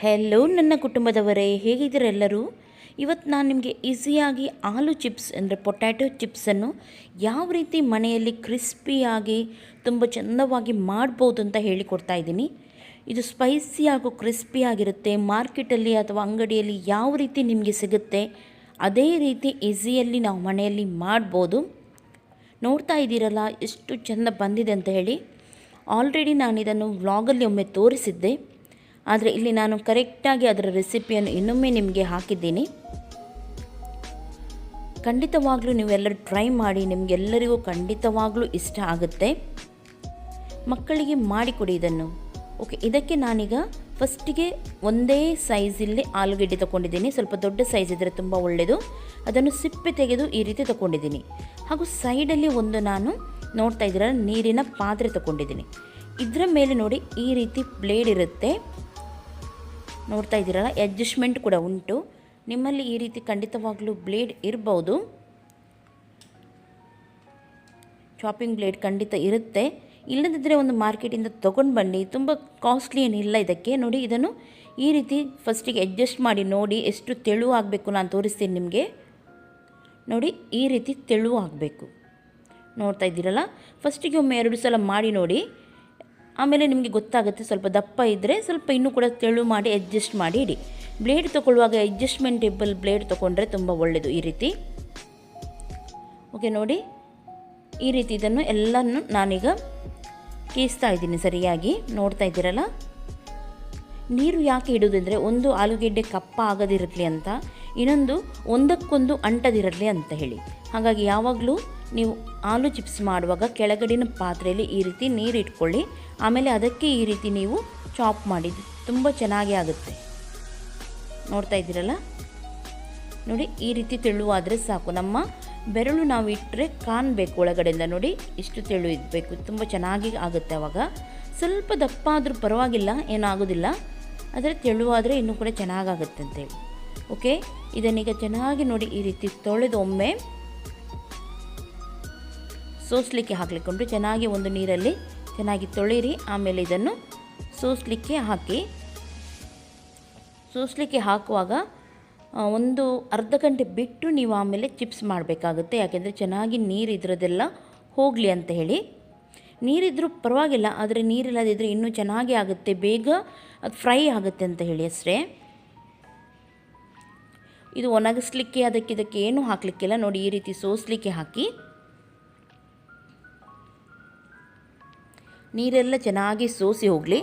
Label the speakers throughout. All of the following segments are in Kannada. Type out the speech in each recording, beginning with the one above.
Speaker 1: ಹೆಲೋ ನನ್ನ ಕುಟುಂಬದವರೇ, ಹೇಗಿದ್ದೀರೆಲ್ಲರೂ? ಇವತ್ತು ನಾನು ನಿಮಗೆ ಈಸಿಯಾಗಿ ಆಲೂ ಚಿಪ್ಸ್ ಅಂದರೆ ಪೊಟ್ಯಾಟೊ ಚಿಪ್ಸನ್ನು ಯಾವ ರೀತಿ ಮನೆಯಲ್ಲಿ ಕ್ರಿಸ್ಪಿಯಾಗಿ ತುಂಬ ಚೆಂದವಾಗಿ ಮಾಡ್ಬೋದು ಅಂತ ಹೇಳಿಕೊಡ್ತಾ ಇದ್ದೀನಿ. ಇದು ಸ್ಪೈಸಿ ಹಾಗೂ ಕ್ರಿಸ್ಪಿಯಾಗಿರುತ್ತೆ. ಮಾರ್ಕೆಟಲ್ಲಿ ಅಥವಾ ಅಂಗಡಿಯಲ್ಲಿ ಯಾವ ರೀತಿ ನಿಮಗೆ ಸಿಗುತ್ತೆ ಅದೇ ರೀತಿ ಈಸಿಯಲ್ಲಿ ನಾವು ಮನೆಯಲ್ಲಿ ಮಾಡ್ಬೋದು. ನೋಡ್ತಾ ಇದ್ದೀರಲ್ಲ ಎಷ್ಟು ಚೆಂದ ಬಂದಿದೆ ಅಂತ ಹೇಳಿ. ಆಲ್ರೆಡಿ ನಾನು ಇದನ್ನು ವ್ಲಾಗಲ್ಲಿ ಒಮ್ಮೆ ತೋರಿಸಿದ್ದೆ, ಆದರೆ ಇಲ್ಲಿ ನಾನು ಕರೆಕ್ಟಾಗಿ ಅದರ ರೆಸಿಪಿಯನ್ನು ಇನ್ನೊಮ್ಮೆ ನಿಮಗೆ ಹಾಕಿದ್ದೀನಿ. ಖಂಡಿತವಾಗ್ಲೂ ನೀವೆಲ್ಲರೂ ಟ್ರೈ ಮಾಡಿ, ನಿಮಗೆಲ್ಲರಿಗೂ ಖಂಡಿತವಾಗ್ಲೂ ಇಷ್ಟ ಆಗುತ್ತೆ. ಮಕ್ಕಳಿಗೆ ಮಾಡಿಕೊಡಿ ಇದನ್ನು. ಓಕೆ, ಇದಕ್ಕೆ ನಾನೀಗ ಫಸ್ಟಿಗೆ ಒಂದೇ ಸೈಜಲ್ಲಿ ಆಲೂಗೆಡ್ಡೆ ತೊಗೊಂಡಿದ್ದೀನಿ. ಸ್ವಲ್ಪ ದೊಡ್ಡ ಸೈಜ್ ಇದ್ದರೆ ತುಂಬ ಒಳ್ಳೆಯದು. ಅದನ್ನು ಸಿಪ್ಪೆ ತೆಗೆದು ಈ ರೀತಿ ತೊಗೊಂಡಿದ್ದೀನಿ. ಹಾಗೂ ಸೈಡಲ್ಲಿ ಒಂದು ನಾನು ನೋಡ್ತಾ ಇದ್ದೀರ ನೀರಿನ ಪಾತ್ರೆ ತೊಗೊಂಡಿದ್ದೀನಿ. ಇದರ ಮೇಲೆ ನೋಡಿ ಈ ರೀತಿ ಬ್ಲೇಡ್ ಇರುತ್ತೆ, ನೋಡ್ತಾ ಇದ್ದೀರಲ್ಲ, ಅಡ್ಜಸ್ಟ್ಮೆಂಟ್ ಕೂಡ ಉಂಟು. ನಿಮ್ಮಲ್ಲಿ ಈ ರೀತಿ ಖಂಡಿತವಾಗ್ಲೂ ಬ್ಲೇಡ್ ಇರ್ಬೋದು, ಚಾಪಿಂಗ್ ಬ್ಲೇಡ್ ಖಂಡಿತ ಇರುತ್ತೆ. ಇಲ್ಲದಿದ್ದರೆ ಒಂದು ಮಾರ್ಕೆಟಿಂದ ತೊಗೊಂಡು ಬನ್ನಿ, ತುಂಬ ಕಾಸ್ಟ್ಲಿ ಏನಿಲ್ಲ ಇದಕ್ಕೆ. ನೋಡಿ ಇದನ್ನು ಈ ರೀತಿ ಫಸ್ಟಿಗೆ ಅಡ್ಜಸ್ಟ್ ಮಾಡಿ ನೋಡಿ ಎಷ್ಟು ತೆಳು ಆಗಬೇಕು ನಾನು ತೋರಿಸ್ತೀನಿ ನಿಮಗೆ. ನೋಡಿ ಈ ರೀತಿ ತೆಳು ಆಗಬೇಕು, ನೋಡ್ತಾ ಇದ್ದೀರಲ್ಲ. ಫಸ್ಟಿಗೆ ಒಮ್ಮೆ 2 ಸಲ ಮಾಡಿ ನೋಡಿ, ಆಮೇಲೆ ನಿಮಗೆ ಗೊತ್ತಾಗುತ್ತೆ. ಸ್ವಲ್ಪ ದಪ್ಪ ಇದ್ದರೆ ಸ್ವಲ್ಪ ಇನ್ನೂ ಕೂಡ ತೆಳು ಮಾಡಿ ಅಡ್ಜಸ್ಟ್ ಮಾಡಿ ಇಡಿ. ಬ್ಲೇಡ್ ತೊಗೊಳ್ಳುವಾಗ ಅಡ್ಜಸ್ಟ್ಮೆಂಟೇಬಲ್ ಬ್ಲೇಡ್ ತೊಗೊಂಡ್ರೆ ತುಂಬ ಒಳ್ಳೆಯದು. ಈ ರೀತಿ ಓಕೆ, ನೋಡಿ ಈ ರೀತಿ ಇದನ್ನು ಎಲ್ಲನೂ ನಾನೀಗ ಕೀಸ್ತಾ ಇದ್ದೀನಿ ಸರಿಯಾಗಿ, ನೋಡ್ತಾ ಇದ್ದೀರಲ್ಲ. ನೀರು ಯಾಕೆ ಇಡೋದಂದರೆ ಒಂದು ಆಲೂಗೆಡ್ಡೆ ಕಪ್ಪ ಆಗದಿರಲಿ ಅಂತ, ಇನ್ನೊಂದು ಒಂದಕ್ಕೊಂದು ಅಂಟದಿರಲಿ ಅಂತ ಹೇಳಿ. ಹಾಗಾಗಿ ಯಾವಾಗಲೂ ನೀವು ಆಲೂ ಚಿಪ್ಸ್ ಮಾಡುವಾಗ ಕೆಳಗಡಿನ ಪಾತ್ರೆಯಲ್ಲಿ ಈ ರೀತಿ ನೀರು ಇಟ್ಕೊಳ್ಳಿ, ಆಮೇಲೆ ಅದಕ್ಕೆ ಈ ರೀತಿ ನೀವು ಚಾಪ್ ಮಾಡಿ, ತುಂಬ ಚೆನ್ನಾಗಿ ಆಗುತ್ತೆ. ನೋಡ್ತಾ ಇದ್ದೀರಲ್ಲ, ನೋಡಿ ಈ ರೀತಿ ತೆಳುವಾದರೆ ಸಾಕು. ನಮ್ಮ ಬೆರಳು ನಾವು ಇಟ್ಟರೆ ಕಾಣಬೇಕು ಒಳಗಡೆಯಿಂದ. ನೋಡಿ ಇಷ್ಟು ತೆಳು ಇರಬೇಕು, ತುಂಬ ಚೆನ್ನಾಗಿ ಆಗುತ್ತೆ. ಆವಾಗ ಸ್ವಲ್ಪ ದಪ್ಪ ಆದರೂ ಪರವಾಗಿಲ್ಲ, ಏನೂ ಆಗೋದಿಲ್ಲ, ಆದರೆ ತೆಳುವಾದರೆ ಇನ್ನೂ ಕೂಡ ಚೆನ್ನಾಗಾಗುತ್ತೆ ಅಂತೇಳಿ. ಓಕೆ, ಇದನ್ನೀಗ ಚೆನ್ನಾಗಿ ನೋಡಿ ಈ ರೀತಿ ತೊಳೆದು ಒಮ್ಮೆ ಸೋಸಲಿಕ್ಕೆ ಹಾಕಲಿಕ್ಕೊಂಡು ಚೆನ್ನಾಗಿ ಒಂದು ನೀರಲ್ಲಿ ಚೆನ್ನಾಗಿ ತೊಳೆಯಿರಿ. ಆಮೇಲೆ ಇದನ್ನು ಸೋಸಲಿಕ್ಕೆ ಹಾಕುವಾಗ ಒಂದು ಅರ್ಧ ಗಂಟೆ ಬಿಟ್ಟು ನೀವು ಆಮೇಲೆ ಚಿಪ್ಸ್ ಮಾಡಬೇಕಾಗುತ್ತೆ. ಯಾಕೆಂದರೆ ಚೆನ್ನಾಗಿ ನೀರು ಇದರದೆಲ್ಲ ಹೋಗಲಿ ಅಂತ ಹೇಳಿ. ನೀರಿದ್ರೂ ಪರವಾಗಿಲ್ಲ, ಆದರೆ ನೀರಿಲ್ಲದಿದ್ದರೆ ಇನ್ನೂ ಚೆನ್ನಾಗಿ ಆಗುತ್ತೆ, ಬೇಗ ಅದು ಫ್ರೈ ಆಗುತ್ತೆ ಅಂತ ಹೇಳಿ ಅಷ್ಟೇ. ಇದು ಒಣಗಿಸ್ಲಿಕ್ಕೆ ಇದಕ್ಕೆ ಏನೂ ಹಾಕಲಿಕ್ಕಿಲ್ಲ. ನೋಡಿ ಈ ರೀತಿ ಸೋಸಲಿಕ್ಕೆ ಹಾಕಿ ನೀರೆಲ್ಲ ಚೆನ್ನಾಗಿ ಸೋಸಿ ಹೋಗಲಿ.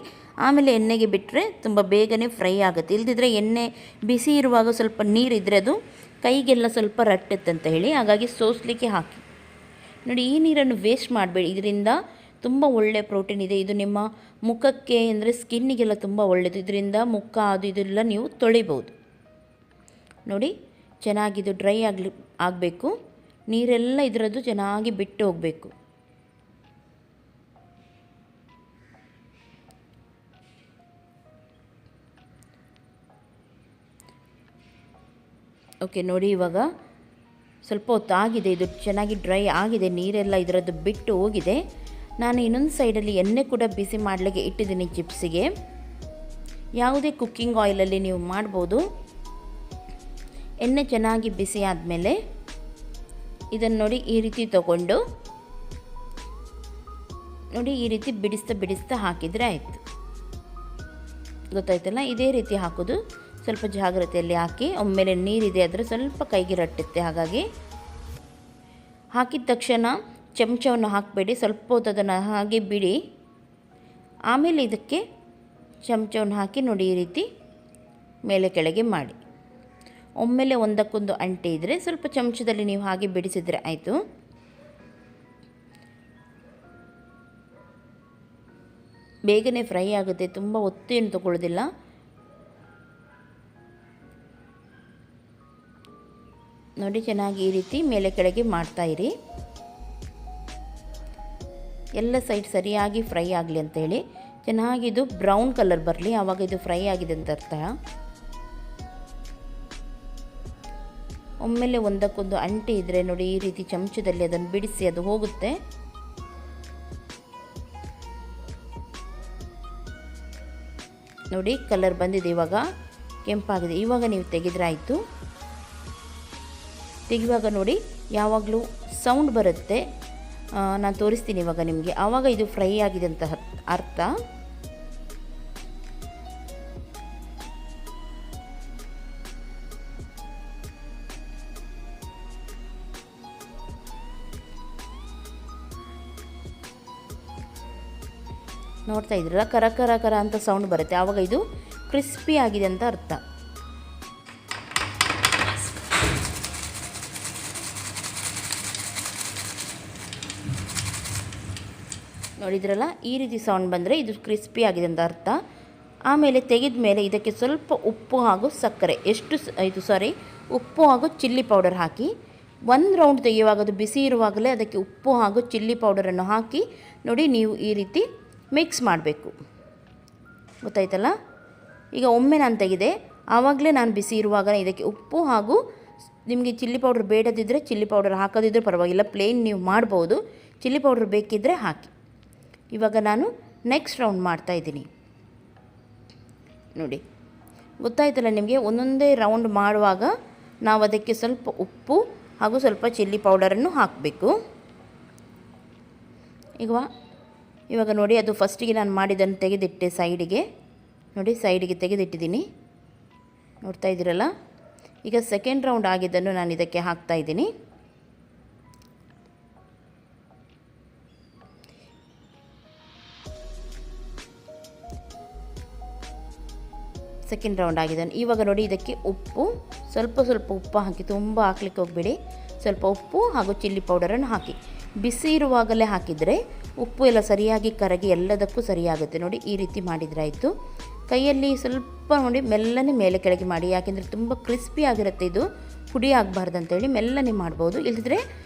Speaker 1: ಆಮೇಲೆ ಎಣ್ಣೆಗೆ ಬಿಟ್ಟರೆ ತುಂಬ ಬೇಗನೆ ಫ್ರೈ ಆಗುತ್ತೆ. ಇಲ್ಲದಿದ್ದರೆ ಎಣ್ಣೆ ಬಿಸಿ ಇರುವಾಗ ಸ್ವಲ್ಪ ನೀರಿದ್ದರೆ ಅದು ಕೈಗೆಲ್ಲ ಸ್ವಲ್ಪ ರಟ್ಟುತ್ತೆ ಅಂತ ಹೇಳಿ. ಹಾಗಾಗಿ ಸೋಸಲಿಕ್ಕೆ ಹಾಕಿ. ನೋಡಿ ಈ ನೀರನ್ನು ವೇಸ್ಟ್ ಮಾಡಬೇಡಿ, ಇದರಿಂದ ತುಂಬ ಒಳ್ಳೆಯ ಪ್ರೋಟೀನ್ ಇದೆ. ಇದು ನಿಮ್ಮ ಮುಖಕ್ಕೆ ಅಂದರೆ ಸ್ಕಿನ್ನಿಗೆಲ್ಲ ತುಂಬ ಒಳ್ಳೆಯದು. ಇದರಿಂದ ಮುಖ ಅದು ಇದೆಲ್ಲ ನೀವು ತೊಳಿಬೋದು. ನೋಡಿ ಚೆನ್ನಾಗಿದು ಡ್ರೈ ಆಗಬೇಕು, ನೀರೆಲ್ಲ ಇದರದ್ದು ಚೆನ್ನಾಗಿ ಬಿಟ್ಟು ಹೋಗಬೇಕು. ಓಕೆ, ನೋಡಿ ಇವಾಗ ಸ್ವಲ್ಪ ಹೊತ್ತು ಆಗಿದೆ, ಇದು ಚೆನ್ನಾಗಿ ಡ್ರೈ ಆಗಿದೆ, ನೀರೆಲ್ಲ ಇದರದ್ದು ಬಿಟ್ಟು ಹೋಗಿದೆ. ನಾನು ಇನ್ನೊಂದು ಸೈಡಲ್ಲಿ ಎಣ್ಣೆ ಕೂಡ ಬಿಸಿ ಮಾಡಲಿಕ್ಕೆ ಇಟ್ಟಿದ್ದೀನಿ ಚಿಪ್ಸಿಗೆ. ಯಾವುದೇ ಕುಕ್ಕಿಂಗ್ ಆಯಿಲಲ್ಲಿ ನೀವು ಮಾಡ್ಬೋದು. ಎಣ್ಣೆ ಚೆನ್ನಾಗಿ ಬಿಸಿ ಆದಮೇಲೆ ಇದನ್ನು ನೋಡಿ ಈ ರೀತಿ ತಗೊಂಡು ನೋಡಿ ಈ ರೀತಿ ಬಿಡಿಸ್ತಾ ಹಾಕಿದರೆ ಆಯಿತು. ಗೊತ್ತಾಯ್ತಲ್ಲ, ಇದೇ ರೀತಿ ಹಾಕೋದು. ಸ್ವಲ್ಪ ಜಾಗ್ರತೆಯಲ್ಲಿ ಹಾಕಿ. ಒಮ್ಮೆಲೆ ನೀರಿದೆ ಆದರೆ ಸ್ವಲ್ಪ ಕೈಗೆ ರಟ್ಟುತ್ತೆ, ಹಾಗಾಗಿ ಹಾಕಿದ ತಕ್ಷಣ ಚಮಚವನ್ನು ಹಾಕಬೇಡಿ, ಸ್ವಲ್ಪ ಹೊತ್ತು ಅದನ್ನು ಹಾಗೆ ಬಿಡಿ. ಆಮೇಲೆ ಇದಕ್ಕೆ ಚಮಚವನ್ನು ಹಾಕಿ ನೋಡಿ ಈ ರೀತಿ ಮೇಲೆ ಕೆಳಗೆ ಮಾಡಿ. ಒಮ್ಮೆಲೆ ಒಂದಕ್ಕೊಂದು ಅಂಟೆ ಇದ್ದರೆ ಸ್ವಲ್ಪ ಚಮಚದಲ್ಲಿ ನೀವು ಹಾಗೆ ಬಿಡಿಸಿದರೆ ಆಯಿತು. ಬೇಗನೆ ಫ್ರೈ ಆಗುತ್ತೆ, ತುಂಬ ಹೊತ್ತೇನು ತಗೊಳ್ಳೋದಿಲ್ಲ. ನೋಡಿ ಚೆನ್ನಾಗಿ ಈ ರೀತಿ ಮೇಲೆ ಕೆಳಗೆ ಮಾಡ್ತಾಯಿರಿ, ಎಲ್ಲ ಸೈಡ್ ಸರಿಯಾಗಿ ಫ್ರೈ ಆಗಲಿ ಅಂತೇಳಿ. ಚೆನ್ನಾಗಿ ಇದು ಬ್ರೌನ್ ಕಲರ್ ಬರಲಿ, ಆವಾಗ ಇದು ಫ್ರೈ ಆಗಿದೆ ಅಂತ ಅರ್ಥ. ಒಮ್ಮೆಲೆ ಒಂದಕ್ಕೊಂದು ಅಂಟೆ ಇದ್ದರೆ ನೋಡಿ ಈ ರೀತಿ ಚಮಚದಲ್ಲಿ ಅದನ್ನು ಬಿಡಿಸಿ ಅದು ಹೋಗುತ್ತೆ. ನೋಡಿ ಕಲರ್ ಬಂದಿದೆ, ಇವಾಗ ಕೆಂಪಾಗಿದೆ. ಇವಾಗ ನೀವು ತೆಗೆದ್ರೆ ಆಯಿತು. ತೆಗೆಯುವಾಗ ನೋಡಿ ಯಾವಾಗಲೂ ಸೌಂಡ್ ಬರುತ್ತೆ, ನಾನು ತೋರಿಸ್ತೀನಿ ಇವಾಗ ನಿಮಗೆ. ಆವಾಗ ಇದು ಫ್ರೈ ಆಗಿದೆ ಅಂತ ಅರ್ಥ. ನೋಡ್ತಾ ಇದ್ರಲ್ಲ, ಕರ ಕರ ಕರ ಅಂತ ಸೌಂಡ್ ಬರುತ್ತೆ, ಆವಾಗ ಇದು ಕ್ರಿಸ್ಪಿ ಆಗಿದೆ ಅಂತ ಅರ್ಥ. ನೋಡಿದ್ರಲ್ಲ, ಈ ರೀತಿ ಸೌಂಡ್ ಬಂದರೆ ಇದು ಕ್ರಿಸ್ಪಿ ಆಗಿದೆ ಅಂತ ಅರ್ಥ. ಆಮೇಲೆ ತೆಗೆದ ಮೇಲೆ ಇದಕ್ಕೆ ಸ್ವಲ್ಪ ಉಪ್ಪು ಹಾಗೂ ಸಕ್ಕರೆ, ಉಪ್ಪು ಹಾಗೂ ಚಿಲ್ಲಿ ಪೌಡರ್ ಹಾಕಿ ಒಂದು ರೌಂಡ್ ತೆಗೆಯುವಾಗ, ಅದು ಬಿಸಿ ಇರುವಾಗಲೇ ಅದಕ್ಕೆ ಉಪ್ಪು ಹಾಗೂ ಚಿಲ್ಲಿ ಪೌಡರನ್ನು ಹಾಕಿ ನೋಡಿ ನೀವು ಈ ರೀತಿ ಮಿಕ್ಸ್ ಮಾಡಬೇಕು. ಗೊತ್ತಾಯ್ತಲ್ಲ? ಈಗ ಒಮ್ಮೆ ನಾನು ತೆಗೆದೆ, ಆವಾಗಲೇ ನಾನು ಬಿಸಿ ಇರುವಾಗ ಇದಕ್ಕೆ ಉಪ್ಪು ಹಾಗೂ, ನಿಮಗೆ ಚಿಲ್ಲಿ ಪೌಡರ್ ಬೇಡದಿದ್ದರೆ ಚಿಲ್ಲಿ ಪೌಡರ್ ಹಾಕೋದಿದ್ದರೆ ಪರವಾಗಿಲ್ಲ, ಪ್ಲೇನ್ ನೀವು ಮಾಡ್ಬೋದು. ಚಿಲ್ಲಿ ಪೌಡರ್ ಬೇಕಿದ್ದರೆ ಹಾಕಿ. ಇವಾಗ ನಾನು ನೆಕ್ಸ್ಟ್ ರೌಂಡ್ ಮಾಡ್ತಾಯಿದ್ದೀನಿ. ನೋಡಿ ಗೊತ್ತಾಯ್ತಲ್ಲ ನಿಮಗೆ, ಒಂದೊಂದೇ ರೌಂಡ್ ಮಾಡುವಾಗ ನಾವು ಅದಕ್ಕೆ ಸ್ವಲ್ಪ ಉಪ್ಪು ಹಾಗೂ ಸ್ವಲ್ಪ ಚಿಲ್ಲಿ ಪೌಡರನ್ನು ಹಾಕಬೇಕು. ಇವಾಗ ನೋಡಿ, ಅದು ಫಸ್ಟಿಗೆ ನಾನು ಮಾಡಿದ್ದನ್ನು ತೆಗೆದಿಟ್ಟೆ ಸೈಡಿಗೆ. ನೋಡಿ ಸೈಡಿಗೆ ತೆಗೆದಿಟ್ಟಿದ್ದೀನಿ, ನೋಡ್ತಾ ಇದ್ದೀರಲ್ಲ. ಈಗ ಸೆಕೆಂಡ್ ರೌಂಡ್ ಆಗಿದ್ದನ್ನು ನಾನು ಇದಕ್ಕೆ ಹಾಕ್ತಾಯಿದ್ದೀನಿ. ಸೆಕೆಂಡ್ ರೌಂಡ್ ಆಗಿದೆ. ಇವಾಗ ನೋಡಿ ಇದಕ್ಕೆ ಉಪ್ಪು, ಸ್ವಲ್ಪ ಉಪ್ಪು ಹಾಕಿ, ತುಂಬ ಹಾಕ್ಲಿಕ್ಕೆ ಹೋಗಬೇಡಿ. ಸ್ವಲ್ಪ ಉಪ್ಪು ಹಾಗೂ ಚಿಲ್ಲಿ ಪೌಡರನ್ನು ಹಾಕಿ. ಬಿಸಿ ಇರುವಾಗಲೇ ಹಾಕಿದರೆ ಉಪ್ಪು ಎಲ್ಲ ಸರಿಯಾಗಿ ಕರಗಿ ಎಲ್ಲದಕ್ಕೂ ಸರಿಯಾಗುತ್ತೆ. ನೋಡಿ ಈ ರೀತಿ ಮಾಡಿದರೆ ಆಯಿತು. ಕೈಯಲ್ಲಿ ಸ್ವಲ್ಪ ನೋಡಿ ಮೆಲ್ಲನೆ ಮೇಲೆ ಕೆಳಗೆ ಮಾಡಿ, ಯಾಕೆಂದರೆ ತುಂಬ ಕ್ರಿಸ್ಪಿ ಆಗಿರುತ್ತೆ, ಇದು ಪುಡಿ ಆಗಬಾರ್ದು ಅಂತೇಳಿ ಮೆಲ್ಲನೆ ಮಾಡ್ಬೋದು. ಇಲ್ಲದಿದ್ದರೆ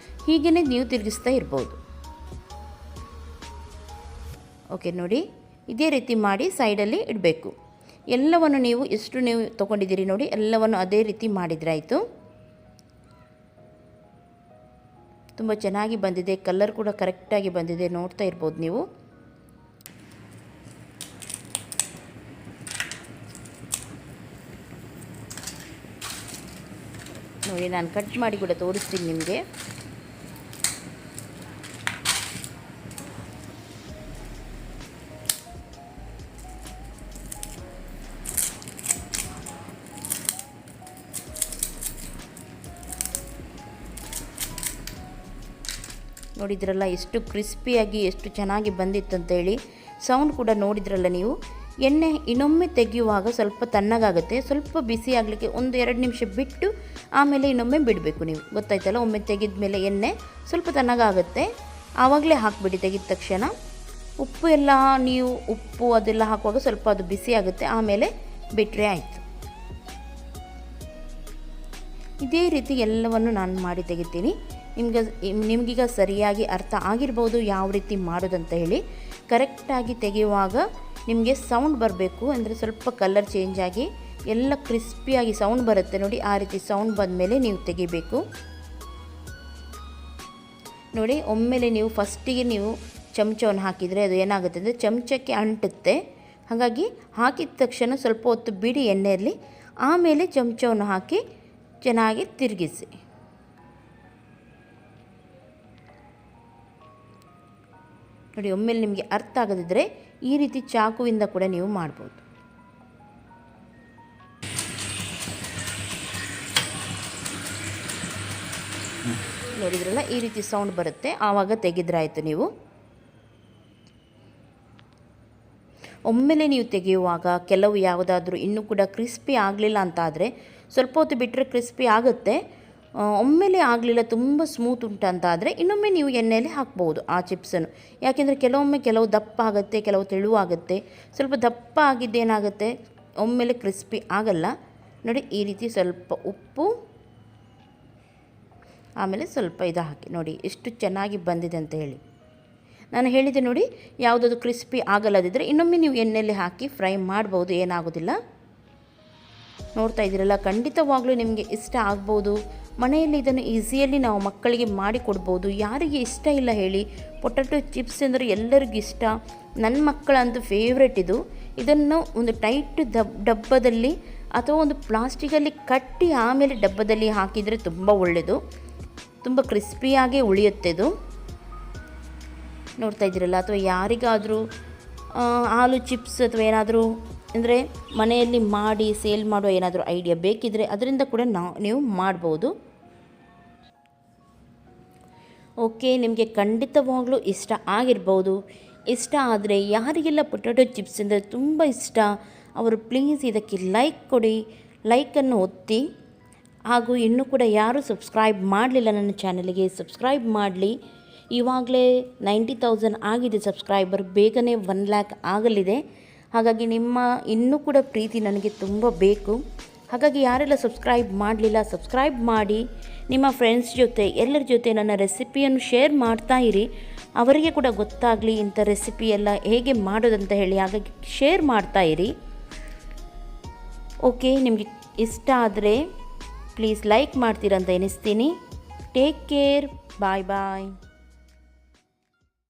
Speaker 1: ಹೀಗೇ ನೀವು ತಿರುಗಿಸ್ತಾ ಇರ್ಬೋದು. ಓಕೆ ನೋಡಿ, ಇದೇ ರೀತಿ ಮಾಡಿ ಸೈಡಲ್ಲಿ ಇಡಬೇಕು. ಎಲ್ಲವನ್ನು ನೀವು ಎಷ್ಟು ನೀವು ತೊಗೊಂಡಿದ್ದೀರಿ ನೋಡಿ, ಎಲ್ಲವನ್ನು ಅದೇ ರೀತಿ ಮಾಡಿದರೆ ಆಯಿತು. ತುಂಬ ಚೆನ್ನಾಗಿ ಬಂದಿದೆ, ಕಲರ್ ಕೂಡ ಕರೆಕ್ಟಾಗಿ ಬಂದಿದೆ, ನೋಡ್ತಾ ಇರ್ಬೋದು ನೀವು. ನೋಡಿ ನಾನು ಕಟ್ ಮಾಡಿ ಕೂಡ ತೋರಿಸ್ತೀನಿ ನಿಮಗೆ. ನೋಡಿದ್ರಲ್ಲ ಎಷ್ಟು ಕ್ರಿಸ್ಪಿಯಾಗಿ ಎಷ್ಟು ಚೆನ್ನಾಗಿ ಬಂದಿತ್ತಂತೇಳಿ. ಸೌಂಡ್ ಕೂಡ ನೋಡಿದ್ರಲ್ಲ ನೀವು. ಎಣ್ಣೆ ಇನ್ನೊಮ್ಮೆ ತೆಗೆಯುವಾಗ ಸ್ವಲ್ಪ ತಣ್ಣಗಾಗುತ್ತೆ, ಸ್ವಲ್ಪ ಬಿಸಿ ಆಗಲಿಕ್ಕೆ 1-2 ನಿಮಿಷ ಬಿಟ್ಟು ಆಮೇಲೆ ಇನ್ನೊಮ್ಮೆ ಬಿಡಬೇಕು ನೀವು. ಗೊತ್ತಾಯ್ತಲ್ಲ? ಒಮ್ಮೆ ತೆಗೆದ ಮೇಲೆ ಎಣ್ಣೆ ಸ್ವಲ್ಪ ತಣ್ಣಗಾಗುತ್ತೆ, ಆವಾಗಲೇ ಹಾಕಿಬಿಡಿ ತೆಗೆದ ತಕ್ಷಣ. ಉಪ್ಪು ಅದೆಲ್ಲ ಹಾಕುವಾಗ ಸ್ವಲ್ಪ ಅದು ಬಿಸಿ ಆಗುತ್ತೆ, ಆಮೇಲೆ ಬಿಟ್ಟರೆ ಆಯಿತು. ಇದೇ ರೀತಿ ಎಲ್ಲವನ್ನು ನಾನು ಮಾಡಿ ತೆಗಿತೀನಿ. ನಿಮಗೀಗ ಸರಿಯಾಗಿ ಅರ್ಥ ಆಗಿರ್ಬೋದು ಯಾವ ರೀತಿ ಮಾಡೋದಂತ ಹೇಳಿ. ಕರೆಕ್ಟಾಗಿ ತೆಗೆಯುವಾಗ ನಿಮಗೆ ಸೌಂಡ್ ಬರಬೇಕು, ಅಂದರೆ ಸ್ವಲ್ಪ ಕಲರ್ ಚೇಂಜ್ ಆಗಿ ಎಲ್ಲ ಕ್ರಿಸ್ಪಿಯಾಗಿ ಸೌಂಡ್ ಬರುತ್ತೆ ನೋಡಿ. ಆ ರೀತಿ ಸೌಂಡ್ ಬಂದಮೇಲೆ ನೀವು ತೆಗಿಬೇಕು. ನೋಡಿ ಒಮ್ಮೆಲೆ ನೀವು ಫಸ್ಟಿಗೆ ನೀವು ಚಮಚವನ್ನು ಹಾಕಿದರೆ ಅದು ಏನಾಗುತ್ತೆ ಅಂದರೆ ಚಮಚಕ್ಕೆ ಅಂಟುತ್ತೆ. ಹಾಗಾಗಿ ಹಾಕಿದ ತಕ್ಷಣ ಸ್ವಲ್ಪ ಹೊತ್ತು ಬಿಡಿ ಎಣ್ಣೆಯಲ್ಲಿ, ಆಮೇಲೆ ಚಮಚವನ್ನು ಹಾಕಿ ಚೆನ್ನಾಗಿ ತಿರುಗಿಸಿ. ನೋಡಿ ಒಮ್ಮೆಲೆ ನಿಮಗೆ ಅರ್ಥ ಆಗದಿದ್ದರೆ ಈ ರೀತಿ ಚಾಕುವಿಂದ ಕೂಡ ನೀವು ಮಾಡ್ಬೋದು. ನೋಡಿದ್ರಲ್ಲ, ಈ ರೀತಿ ಸೌಂಡ್ ಬರುತ್ತೆ, ಆವಾಗ ತೆಗೆದ್ರಾಯ್ತು ನೀವು. ಒಮ್ಮೆಲೆ ನೀವು ತೆಗೆಯುವಾಗ ಕೆಲವು ಯಾವುದಾದ್ರೂ ಇನ್ನೂ ಕೂಡ ಕ್ರಿಸ್ಪಿ ಆಗಲಿಲ್ಲ ಅಂತ ಆದರೆ ಸ್ವಲ್ಪ ಹೊತ್ತು ಬಿಟ್ಟರೆ ಕ್ರಿಸ್ಪಿ ಆಗುತ್ತೆ. ಒಮ್ಮೆಲೆ ಆಗಲಿಲ್ಲ, ತುಂಬ ಸ್ಮೂತ್ ಉಂಟಂತ ಆದರೆ ಇನ್ನೊಮ್ಮೆ ನೀವು ಎಣ್ಣೆಯಲ್ಲಿ ಹಾಕ್ಬೋದು ಆ ಚಿಪ್ಸನ್ನು. ಯಾಕೆಂದರೆ ಕೆಲವು ದಪ್ಪ ಆಗುತ್ತೆ, ಕೆಲವು ತೆಳುವಾಗುತ್ತೆ. ಸ್ವಲ್ಪ ದಪ್ಪ ಆಗಿದ್ದೇನಾಗುತ್ತೆ, ಒಮ್ಮೆಲೆ ಕ್ರಿಸ್ಪಿ ಆಗಲ್ಲ. ನೋಡಿ ಈ ರೀತಿ ಸ್ವಲ್ಪ ಉಪ್ಪು, ಆಮೇಲೆ ಸ್ವಲ್ಪ ಇದು ಹಾಕಿ. ನೋಡಿ ಎಷ್ಟು ಚೆನ್ನಾಗಿ ಬಂದಿದೆ ಅಂತ ಹೇಳಿ. ನಾನು ಹೇಳಿದೆ ನೋಡಿ, ಯಾವುದಾದ್ರು ಕ್ರಿಸ್ಪಿ ಆಗಲ್ಲದಿದ್ದರೆ ಇನ್ನೊಮ್ಮೆ ನೀವು ಎಣ್ಣೆಯಲ್ಲಿ ಹಾಕಿ ಫ್ರೈ ಮಾಡ್ಬೋದು, ಏನಾಗೋದಿಲ್ಲ. ನೋಡ್ತಾ ಇದ್ದೀರಲ್ಲ, ಖಂಡಿತವಾಗ್ಲೂ ನಿಮಗೆ ಇಷ್ಟ ಆಗ್ಬೋದು. ಮನೆಯಲ್ಲಿ ಇದನ್ನು ಈಸಿಯಲ್ಲಿ ನಾವು ಮಕ್ಕಳಿಗೆ ಮಾಡಿ ಕೊಡ್ಬೋದು. ಯಾರಿಗೆ ಇಷ್ಟ ಇಲ್ಲ ಹೇಳಿ? ಪೊಟ್ಯಾಟೊ ಚಿಪ್ಸ್ ಅಂದರೆ ಎಲ್ಲರಿಗೂ ಇಷ್ಟ. ನನ್ನ ಮಕ್ಕಳಂತೂ ಫೇವ್ರೆಟ್ ಇದು. ಇದನ್ನು ಒಂದು ಟೈಟ್ ಡಬ್ಬದಲ್ಲಿ ಅಥವಾ ಒಂದು ಪ್ಲಾಸ್ಟಿಕಲ್ಲಿ ಕಟ್ಟಿ ಆಮೇಲೆ ಡಬ್ಬದಲ್ಲಿ ಹಾಕಿದರೆ ತುಂಬ ಒಳ್ಳೆಯದು, ತುಂಬ ಕ್ರಿಸ್ಪಿಯಾಗೇ ಉಳಿಯುತ್ತೆ ಇದು. ನೋಡ್ತಾ ಇದ್ದೀರಲ್ಲ. ಅಥವಾ ಯಾರಿಗಾದರೂ ಆಲೂ ಚಿಪ್ಸ್ ಅಥವಾ ಏನಾದರೂ ಅಂದರೆ ಮನೆಯಲ್ಲಿ ಮಾಡಿ ಸೇಲ್ ಮಾಡೋ ಏನಾದರೂ ಐಡಿಯಾ ಬೇಕಿದ್ದರೆ ಅದರಿಂದ ಕೂಡ ನೀವು ಮಾಡ್ಬೋದು. ಓಕೆ, ನಿಮಗೆ ಖಂಡಿತವಾಗ್ಲೂ ಇಷ್ಟ ಆಗಿರ್ಬೋದು. ಇಷ್ಟ ಆದರೆ ಯಾರಿಗೆಲ್ಲ ಪೊಟ್ಯಾಟೊ ಚಿಪ್ಸ್ ಅಂದರೆ ತುಂಬ ಇಷ್ಟ ಅವರು ಪ್ಲೀಸ್ ಇದಕ್ಕೆ ಲೈಕ್ ಕೊಡಿ, ಲೈಕನ್ನು ಒತ್ತಿ. ಹಾಗೂ ಇನ್ನೂ ಕೂಡ ಯಾರೂ ಸಬ್ಸ್ಕ್ರೈಬ್ ಮಾಡಲಿಲ್ಲ ನನ್ನ ಚಾನಲ್ಗೆ ಸಬ್ಸ್ಕ್ರೈಬ್ ಮಾಡಲಿ. ಇವಾಗಲೇ 90,000 ಆಗಿದೆ ಸಬ್ಸ್ಕ್ರೈಬರ್, ಬೇಗನೆ 1 lakh ಆಗಲಿದೆ. ಹಾಗಾಗಿ ನಿಮ್ಮ ಇನ್ನೂ ಕೂಡ ಪ್ರೀತಿ ನನಗೆ ತುಂಬ ಬೇಕು. ಹಾಗಾಗಿ ಯಾರೆಲ್ಲ ಸಬ್ಸ್ಕ್ರೈಬ್ ಮಾಡಲಿಲ್ಲ ಸಬ್ಸ್ಕ್ರೈಬ್ ಮಾಡಿ, ನಿಮ್ಮ ಫ್ರೆಂಡ್ಸ್ ಜೊತೆ ಎಲ್ಲರ ಜೊತೆ ನನ್ನ ರೆಸಿಪಿಯನ್ನು ಶೇರ್ ಮಾಡ್ತಾ ಇರಿ. ಅವರಿಗೆ ಕೂಡ ಗೊತ್ತಾಗಲಿ ಇಂಥ ರೆಸಿಪಿ ಎಲ್ಲ ಹೇಗೆ ಮಾಡೋದಂತ ಹೇಳಿ. ಹಾಗಾಗಿ ಶೇರ್ ಮಾಡ್ತಾ ಇರಿ. ಓಕೆ, ನಿಮಗೆ ಇಷ್ಟ ಆದರೆ ಪ್ಲೀಸ್ ಲೈಕ್ ಮಾಡ್ತೀರಂತ ಎನಿಸ್ತೀನಿ. ಟೇಕ್ ಕೇರ್, ಬಾಯ್ ಬಾಯ್.